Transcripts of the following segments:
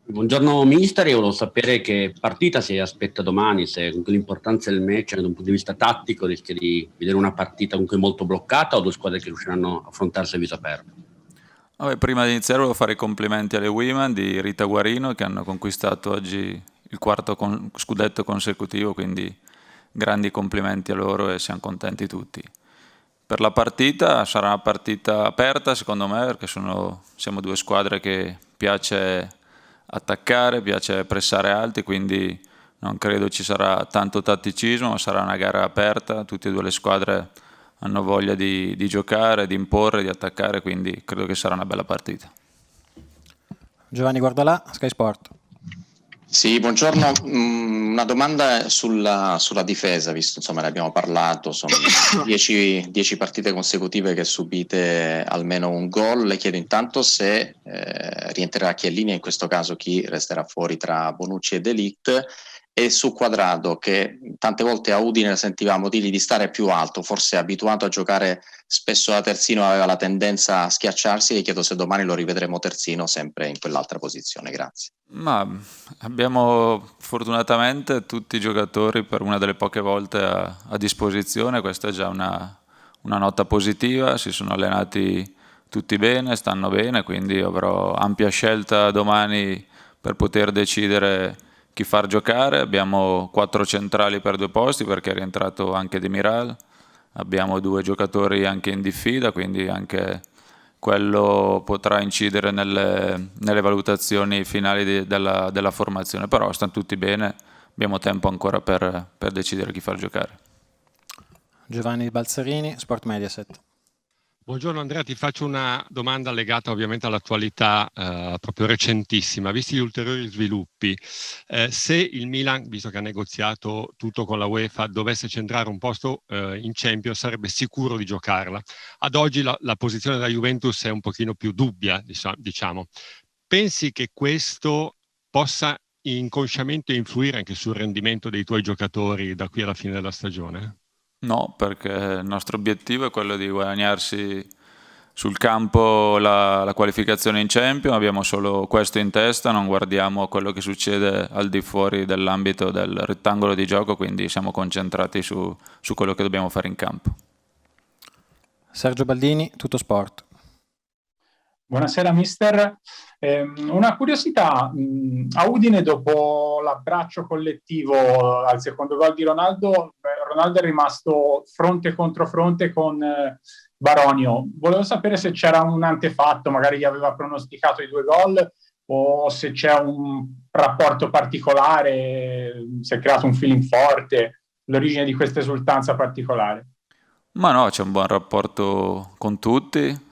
Buongiorno mister, io volevo sapere che partita si aspetta domani, se con l'importanza del match da un punto di vista tattico rischia di vedere una partita comunque molto bloccata o due squadre che riusciranno a affrontarsi a viso aperto. Vabbè, prima di iniziare volevo fare i complimenti alle Women di Rita Guarino che hanno conquistato oggi il quarto scudetto consecutivo, quindi grandi complimenti a loro e siamo contenti tutti. Per la partita sarà una partita aperta secondo me perché siamo due squadre che piace attaccare, piace pressare alti, quindi non credo ci sarà tanto tatticismo, ma sarà una gara aperta, tutte e due le squadre hanno voglia di giocare, di imporre, di attaccare, quindi credo che sarà una bella partita. Giovanni Guardalà, Sky Sport. Sì, buongiorno. Una domanda sulla difesa, visto insomma ne abbiamo parlato, sono 10 partite consecutive che subite almeno un gol. Le chiedo intanto se rientrerà Chiellini e in questo caso chi resterà fuori tra Bonucci e De Ligt, e su Quadrado, che tante volte a Udine sentivamo dirgli di stare più alto, forse abituato a giocare spesso da terzino aveva la tendenza a schiacciarsi, e chiedo se domani lo rivedremo terzino sempre in quell'altra posizione. Grazie. Ma abbiamo fortunatamente tutti i giocatori per una delle poche volte a disposizione, questa è già una nota positiva, si sono allenati tutti bene, stanno bene, quindi avrò ampia scelta domani per poter decidere chi far giocare. Abbiamo 4 centrali per 2 posti perché è rientrato anche Demiral, abbiamo 2 giocatori anche in diffida, quindi anche quello potrà incidere nelle valutazioni finali della formazione, però stanno tutti bene, abbiamo tempo ancora per decidere chi far giocare. Giovanni Balzerini, Sport Mediaset. Buongiorno Andrea, ti faccio una domanda legata ovviamente all'attualità proprio recentissima. Visti gli ulteriori sviluppi, se il Milan, visto che ha negoziato tutto con la UEFA, dovesse centrare un posto in Champions, sarebbe sicuro di giocarla. Ad oggi la posizione della Juventus è un pochino più dubbia, diciamo. Pensi che questo possa inconsciamente influire anche sul rendimento dei tuoi giocatori da qui alla fine della stagione? No, perché il nostro obiettivo è quello di guadagnarsi sul campo la qualificazione in Champions, abbiamo solo questo in testa, non guardiamo a quello che succede al di fuori dell'ambito del rettangolo di gioco, quindi siamo concentrati su quello che dobbiamo fare in campo. Sergio Baldini, Tutto Sport. Buonasera mister, una curiosità, a Udine dopo l'abbraccio collettivo al secondo gol di Ronaldo, Ronaldo è rimasto fronte contro fronte con Baronio. Volevo sapere se c'era un antefatto, magari gli aveva pronosticato i 2 gol o se c'è un rapporto particolare, si è creato un feeling forte, l'origine di questa esultanza particolare. Ma no, c'è un buon rapporto con tutti.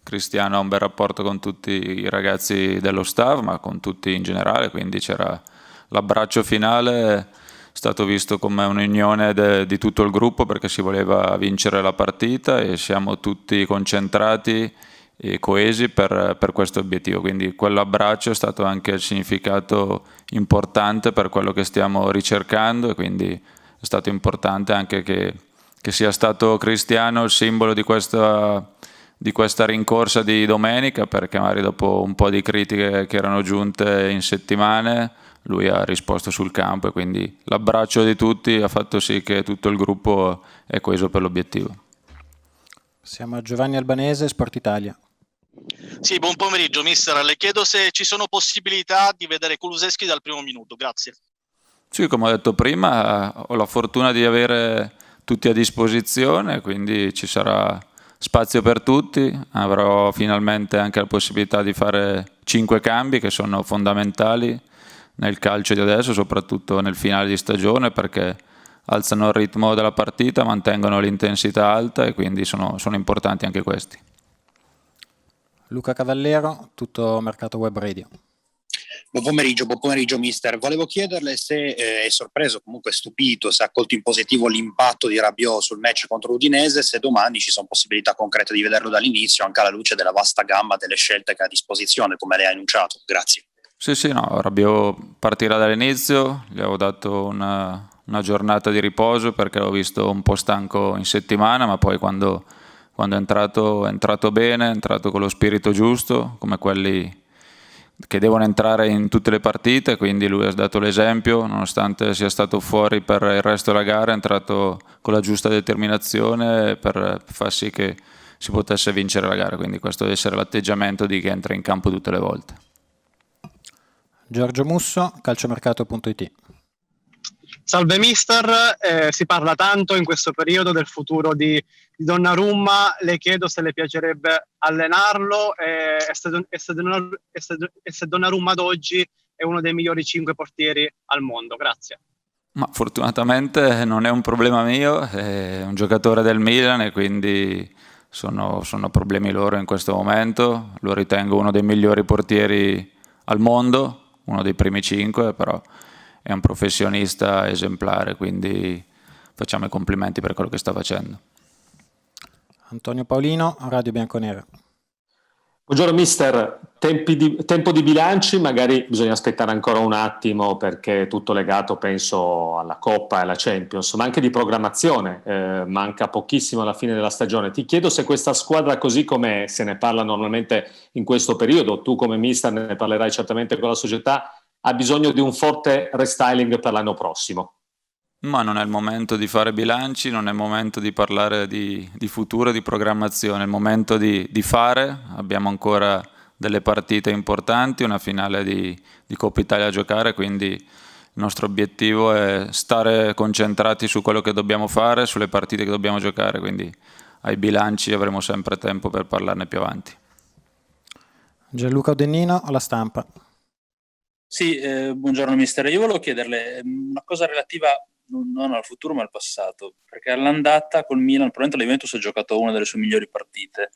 Cristiano ha un bel rapporto con tutti i ragazzi dello staff, ma con tutti in generale, quindi c'era l'abbraccio finale, è stato visto come un'unione di tutto il gruppo perché si voleva vincere la partita e siamo tutti concentrati e coesi per questo obiettivo, quindi quell'abbraccio è stato anche il significato importante per quello che stiamo ricercando, e quindi è stato importante anche che sia stato Cristiano il simbolo di questa rincorsa di domenica, perché magari dopo un po' di critiche che erano giunte in settimane lui ha risposto sul campo, e quindi l'abbraccio di tutti ha fatto sì che tutto il gruppo è coeso per l'obiettivo. Siamo a Giovanni Albanese, Sport Italia. Sì, buon pomeriggio mister, le chiedo se ci sono possibilità di vedere Kulusevski dal primo minuto, grazie. Sì, come ho detto prima, ho la fortuna di avere tutti a disposizione, quindi ci sarà spazio per tutti, avrò finalmente anche la possibilità di fare 5 cambi che sono fondamentali nel calcio di adesso, soprattutto nel finale di stagione, perché alzano il ritmo della partita, mantengono l'intensità alta e quindi sono importanti anche questi. Luca Cavallero, Tutto Mercato Web Radio. Buon pomeriggio mister. Volevo chiederle se è sorpreso, comunque stupito, se ha colto in positivo l'impatto di Rabiot sul match contro l'Udinese, se domani ci sono possibilità concrete di vederlo dall'inizio, anche alla luce della vasta gamma delle scelte che ha a disposizione, come lei ha annunciato. Grazie. Sì, no, Rabiot partirà dall'inizio, gli avevo dato una giornata di riposo perché l'ho visto un po' stanco in settimana, ma poi quando è entrato bene, è entrato con lo spirito giusto, come quelli che devono entrare in tutte le partite, quindi lui ha dato l'esempio, nonostante sia stato fuori per il resto della gara, è entrato con la giusta determinazione per far sì che si potesse vincere la gara, quindi questo deve essere l'atteggiamento di chi entra in campo tutte le volte. Giorgio Musso, calciomercato.it. Salve mister, si parla tanto in questo periodo del futuro di Donnarumma, le chiedo se le piacerebbe allenarlo e se Donnarumma ad oggi è uno dei migliori 5 portieri al mondo, grazie. Ma fortunatamente non è un problema mio, è un giocatore del Milan e quindi sono problemi loro in questo momento. Lo ritengo uno dei migliori portieri al mondo, uno dei primi 5, però è un professionista esemplare, quindi facciamo i complimenti per quello che sta facendo. Antonio Paolino, Radio Bianconera. Buongiorno mister, tempo di bilanci, magari bisogna aspettare ancora un attimo perché è tutto legato penso alla Coppa e alla Champions, ma anche di programmazione, manca pochissimo alla fine della stagione. Ti chiedo se questa squadra così come se ne parla normalmente in questo periodo, tu come mister ne parlerai certamente con la società, ha bisogno di un forte restyling per l'anno prossimo. Ma non è il momento di fare bilanci, non è il momento di parlare di futuro, di programmazione, è il momento di fare. Abbiamo ancora delle partite importanti, una finale di Coppa Italia a giocare, quindi il nostro obiettivo è stare concentrati su quello che dobbiamo fare, sulle partite che dobbiamo giocare, quindi ai bilanci avremo sempre tempo per parlarne più avanti. Gianluca Odennino, alla Stampa. Sì, buongiorno mister, io volevo chiederle una cosa relativa non al futuro ma al passato, perché all'andata col Milan probabilmente la Juventus ha giocato una delle sue migliori partite.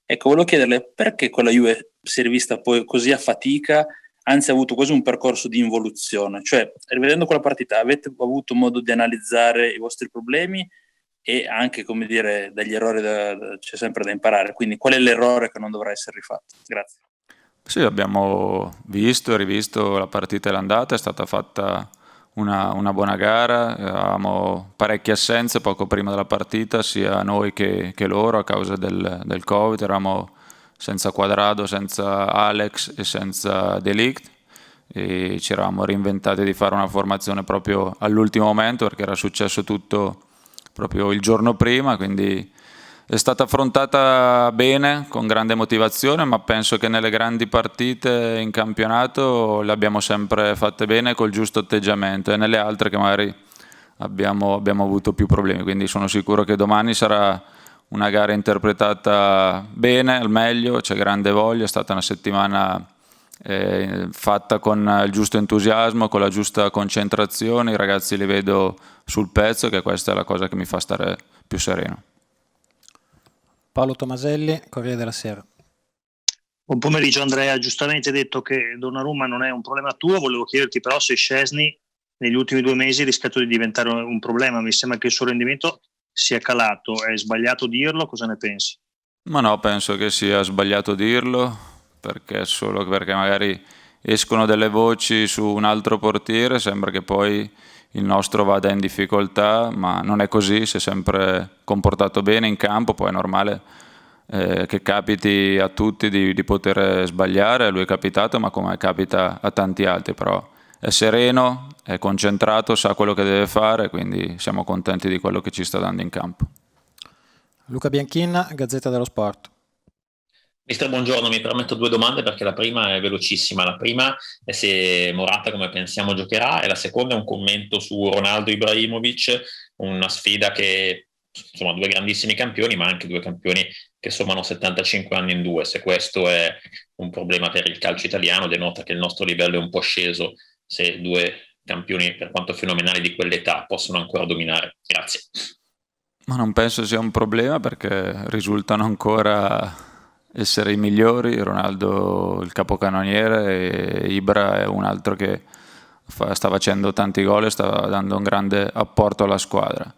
Ecco, volevo chiederle perché con la Juve si è rivista poi così a fatica, anzi ha avuto quasi un percorso di involuzione, cioè rivedendo quella partita avete avuto modo di analizzare i vostri problemi e anche, come dire, dagli errori c'è sempre da imparare, quindi qual è l'errore che non dovrà essere rifatto? Grazie. Sì, abbiamo visto e rivisto la partita dell'andata, è stata fatta una buona gara, avevamo parecchie assenze poco prima della partita, sia noi che loro a causa del Covid, eravamo senza Quadrado, senza Alex e senza De Ligt e ci eravamo reinventati di fare una formazione proprio all'ultimo momento perché era successo tutto proprio il giorno prima, quindi è stata affrontata bene, con grande motivazione, ma penso che nelle grandi partite in campionato le abbiamo sempre fatte bene col giusto atteggiamento e nelle altre che magari abbiamo avuto più problemi. Quindi sono sicuro che domani sarà una gara interpretata bene, al meglio, c'è grande voglia, è stata una settimana fatta con il giusto entusiasmo, con la giusta concentrazione, i ragazzi li vedo sul pezzo, che questa è la cosa che mi fa stare più sereno. Paolo Tomaselli, Corriere della Sera. Buon pomeriggio Andrea, giustamente hai detto che Donnarumma non è un problema tuo, volevo chiederti però se Szczesny negli ultimi 2 mesi rischia di diventare un problema, mi sembra che il suo rendimento sia calato, è sbagliato dirlo, cosa ne pensi? Ma no, penso che sia sbagliato dirlo, perché solo perché magari escono delle voci su un altro portiere, sembra che poi il nostro vada in difficoltà, ma non è così, si è sempre comportato bene in campo, poi è normale che capiti a tutti di poter sbagliare, a lui è capitato, ma come capita a tanti altri, però è sereno, è concentrato, sa quello che deve fare, quindi siamo contenti di quello che ci sta dando in campo. Luca Bianchin, Gazzetta dello Sport. Mister, buongiorno, mi permetto 2 domande perché la prima è velocissima. La prima è se Morata, come pensiamo, giocherà, e la seconda è un commento su Ronaldo Ibrahimovic, una sfida che, insomma, 2 grandissimi campioni, ma anche 2 campioni che sommano 75 anni in 2. Se questo è un problema per il calcio italiano, denota che il nostro livello è un po' sceso, se 2 campioni, per quanto fenomenali di quell'età, possono ancora dominare. Grazie. Ma non penso sia un problema perché risultano ancora essere i migliori, Ronaldo il capocannoniere e Ibra è un altro che sta facendo tanti gol e sta dando un grande apporto alla squadra.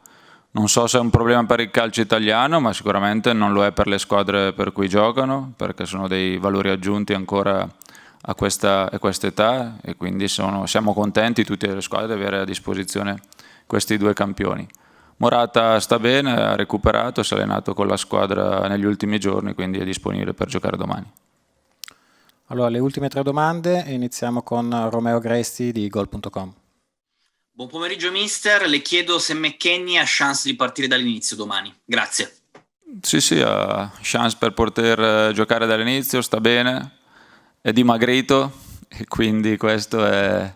Non so se è un problema per il calcio italiano, ma sicuramente non lo è per le squadre per cui giocano, perché sono dei valori aggiunti ancora a questa età e quindi siamo contenti tutte le squadre di avere a disposizione questi 2 campioni. Morata sta bene, ha recuperato, si è allenato con la squadra negli ultimi giorni, quindi è disponibile per giocare domani. Allora, le ultime 3 domande e iniziamo con Romeo Gresti di Gol.com. Buon pomeriggio mister, le chiedo se McKennie ha chance di partire dall'inizio domani. Grazie. Sì, ha chance per poter giocare dall'inizio, sta bene, è dimagrito e quindi questo è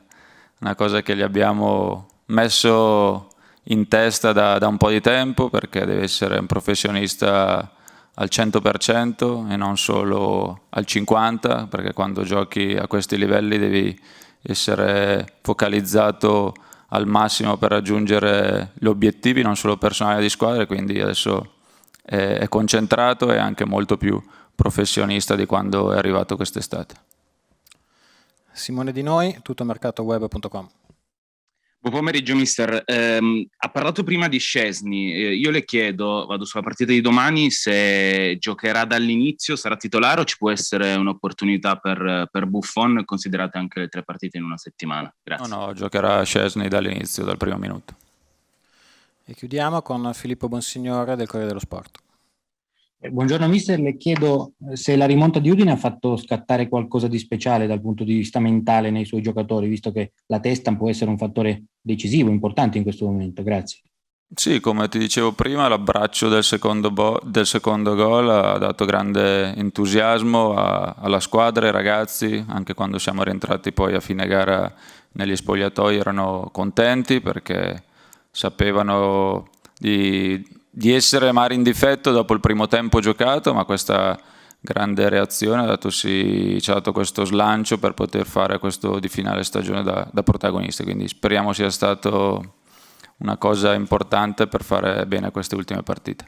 una cosa che gli abbiamo messo in testa da un po' di tempo, perché deve essere un professionista al 100% e non solo al 50%, perché quando giochi a questi livelli devi essere focalizzato al massimo per raggiungere gli obiettivi, non solo personali di squadra, quindi adesso è concentrato e anche molto più professionista di quando è arrivato quest'estate. Simone Di Noi, tuttomercatoweb.com. Buon pomeriggio mister, ha parlato prima di Szczesny, io le chiedo, vado sulla partita di domani, se giocherà dall'inizio, sarà titolare o ci può essere un'opportunità per Buffon, considerate anche le 3 partite in una settimana? Grazie. No, giocherà Szczesny dall'inizio, dal primo minuto. E chiudiamo con Filippo Bonsignore del Corriere dello Sport. Buongiorno mister, le chiedo se la rimonta di Udine ha fatto scattare qualcosa di speciale dal punto di vista mentale nei suoi giocatori, visto che la testa può essere un fattore decisivo, importante in questo momento. Grazie. Sì, come ti dicevo prima, l'abbraccio del secondo gol ha dato grande entusiasmo alla squadra, ai ragazzi, anche quando siamo rientrati poi a fine gara negli spogliatoi erano contenti perché sapevano di essere magari in difetto dopo il primo tempo giocato, ma questa grande reazione ci ha dato questo slancio per poter fare questo di finale stagione da protagonisti, quindi speriamo sia stato una cosa importante per fare bene queste ultime partite.